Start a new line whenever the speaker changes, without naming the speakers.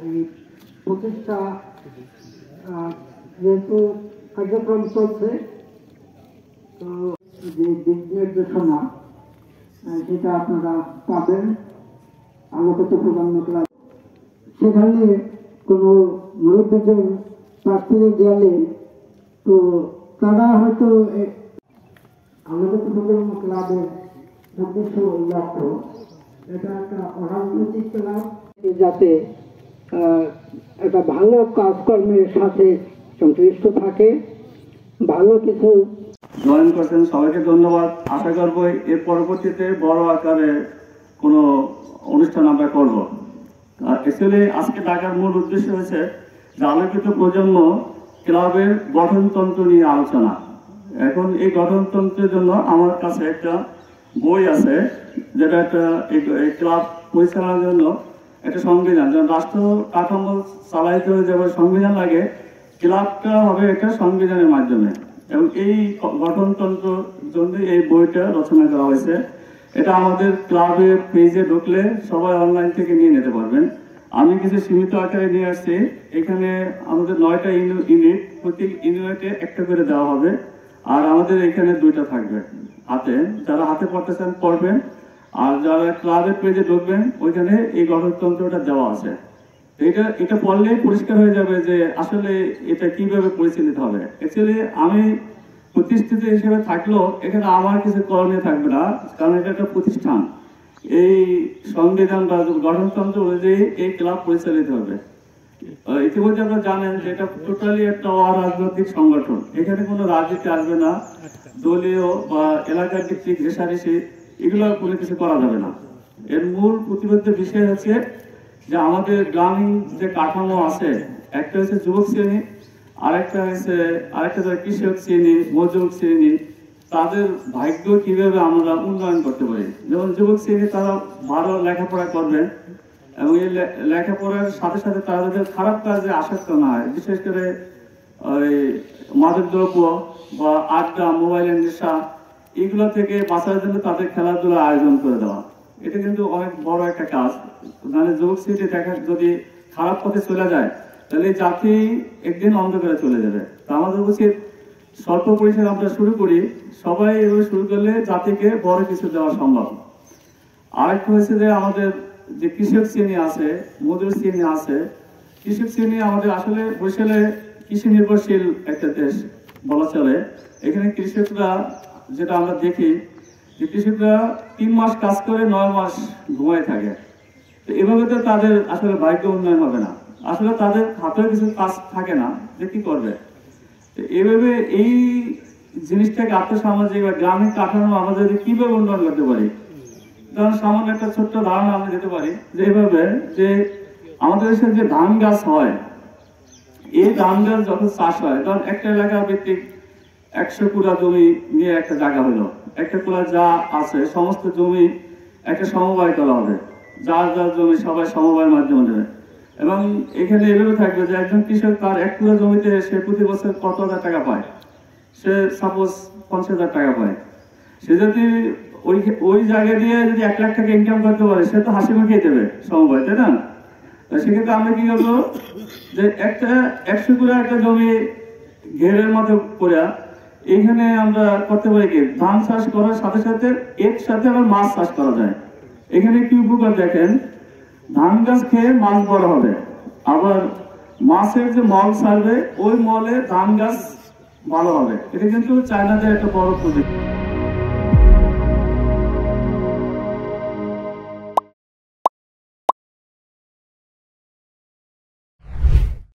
এই প্রচেষ্টা যেহেতু কার্যক্রম চলছে, তো যে দিক নির্দেশনা সেটা আপনারা পাবেন আলোকিত প্রজন্ম ক্লাব। সেখানে কোনো মুরব্বীদের প্রার্থীদের দেওয়ালে তো তারা হয়তো আলোকিত প্রজন্ম ক্লাবের উদ্দেশ্য লক্ষ্য এটা একটা অরাজনৈতিক ক্লাব, যাতে একটা ভালো কাজকর্মের সাথে সংশ্লিষ্ট থাকে, ভালো কিছু
জয়েন করছেন। সবাইকে ধন্যবাদ। আশা করবো এর পরবর্তীতে বড় আকারে কোনো অনুষ্ঠান আমরা করবো। অ্যাকচুয়ালি আজকে ডাকার মূল উদ্দেশ্য হয়েছে যে আলোকিত প্রজন্ম ক্লাবের গঠনতন্ত্র নিয়ে আলোচনা। এখন এই গঠনতন্ত্রের জন্য আমার কাছে একটা বই আছে, যেটা একটা ক্লাব পরিচালনার জন্য একটা সংবিধান, যেমন রাষ্ট্র কাঠামো চালাইতে হয়ে যাবে সংবিধান লাগে, ক্লাবটা হবে একটা সংবিধানের মাধ্যমে। এবং এই গঠনতন্ত্রের জন্য এই বইটা রচনা করা হয়েছে। এটা আমাদের ক্লাবের পেজে ঢুকলে সবাই অনলাইন থেকে নিয়ে নিতে পারবেন। আমি কিছু সীমিত আকারে নিয়ে আসছি। এখানে আমাদের 9টা ইউনিট, প্রতি ইউনিটে একটা করে দেওয়া হবে, আর আমাদের এখানে 2টা থাকবে হাতে। যারা হাতে পড়তে চান পড়বেন, আর যারা ক্লাবের পেজে ঢুকবেন ওইখানে এই গঠনতন্ত্রটা দেওয়া আছে। এটা পড়লেই পরিষ্কার হয়ে যাবে যে আসলে এটা কিভাবে পরিচালিত হবে। অ্যাকচুয়ালি আমি প্রতিষ্ঠিত হিসেবে থাকলেও এখানে আমার কিছু করণীয় থাকবে না, কারণ এটা একটা প্রতিষ্ঠান। এই সংবিধান বা গঠনতন্ত্র অনুযায়ী এই ক্লাব পরিচালিত হবে। ইতিমধ্যে আপনারা জানেন যে এটা টোটালি একটা অরাজনৈতিক সংগঠন। এখানে কোনো রাজনীতি আসবে না, দলীয় বা এলাকার ভিত্তিক রেশারেশি এগুলো কোনো কিছু করা যাবে না। এর মূল প্রতিবদ্ধ বিষয় হচ্ছে যে আমাদের গ্রামীণ যে কাঠামো আছে, একটা হচ্ছে যুবক শ্রেণী, আরেকটা কৃষক শ্রেণী, মজুর শ্রেণী, তাদের ভাগ্য কিভাবে আমরা উন্নয়ন করতে পারি। যেমন যুবক শ্রেণী তারা ভালো লেখাপড়া করবে, এবং এই লেখাপড়ার সাথে সাথে তাদের খারাপ কাজে আসক্ত না হয়, বিশেষ করে ওই মাদক দ্রব্য বা আড্ডা, মোবাইলের নেশা, এগুলো থেকে বাঁচার জন্য তাদের খেলাধুলা আয়োজন করে দেওয়া। এটা কিন্তু অনেক বড় একটা কাজ। মানে যুবক শ্রেণী দেখা যদি খারাপ পথে চলে যায়, তাহলে জাতি একদিন অন্ধকারে চলে যাবে। তা আমাদের উচিত স্বল্প পরিসরে আমরা শুরু করি, সবাই এভাবে শুরু করলে জাতিকে বড় কিছু দেওয়া সম্ভব। আরেকটা হচ্ছে যে আমাদের যে কৃষক শ্রেণী আছে, মজুর শ্রেণী আছে, কৃষক শ্রেণী আমাদের আসলে বরিশালে কৃষি নির্ভরশীল একটা দেশ বলা চলে। এখানে কৃষকরা যেটা আমরা দেখি যে কৃষকরা 3 মাস কাজ করে 9 মাস ঘুমায় থাকে। তো এভাবে তো তাদের আসলে ভাগ্য উন্নয়ন হবে না, আসলে তাদের হাতেও কিছু কাজ থাকে না যে কি করবে। এভাবে এই জিনিসটাকে আর্থসামাজিক বা গ্রামীণ কাঠামো আমরা যদি কিভাবে উন্নয়ন করতে পারি, কারণ সামান্য একটা ছোট্ট ধারণা আমরা দিতে পারি যে এইভাবে যে আমাদের দেশে যে ধান গাছ হয়, এই ধান গাছ যখন চাষ হয়, কারণ একটা এলাকা ভিত্তিক 100 কুড়া জমি নিয়ে একটা জায়গা হলো, একটা কুড়া যা আছে সমস্ত জমি একটা সমবায় করা হবে, যার যার জমি সবাই সমবায়ের মাধ্যমে দেবে। এবং এখানে এভাবে থাকবে যে একজন কৃষক তার 1 কুড়া জমিতে সে প্রতি বছর কত হাজার টাকা পায়, সে সাপোজ 50,000 টাকা পায়। সে যদি ওই জায়গা দিয়ে যদি 1 লাখ টাকা ইনকাম করতে পারে, সে তো হাসি মুখেই দেবে সমবায়, তাই না? সেক্ষেত্রে আমরা কি করবো যে একটা 100 কুড়া একটা জমি ঘেরের মতো করে এখানে আমরা করতে পারি কি, ধান চাষ করার সাথে সাথে এর সাথে আবার মাছ চাষ করা যায়। এখানে কি উপকার দেখেন, ধান গাছ খেয়ে মাছ বড় হবে, আবার মাছের যে মল ছাড়বে ওই মলে ধান গাছ ভালো হবে। এটা কিন্তু চায়নাদের একটা বড় প্রজেক্ট।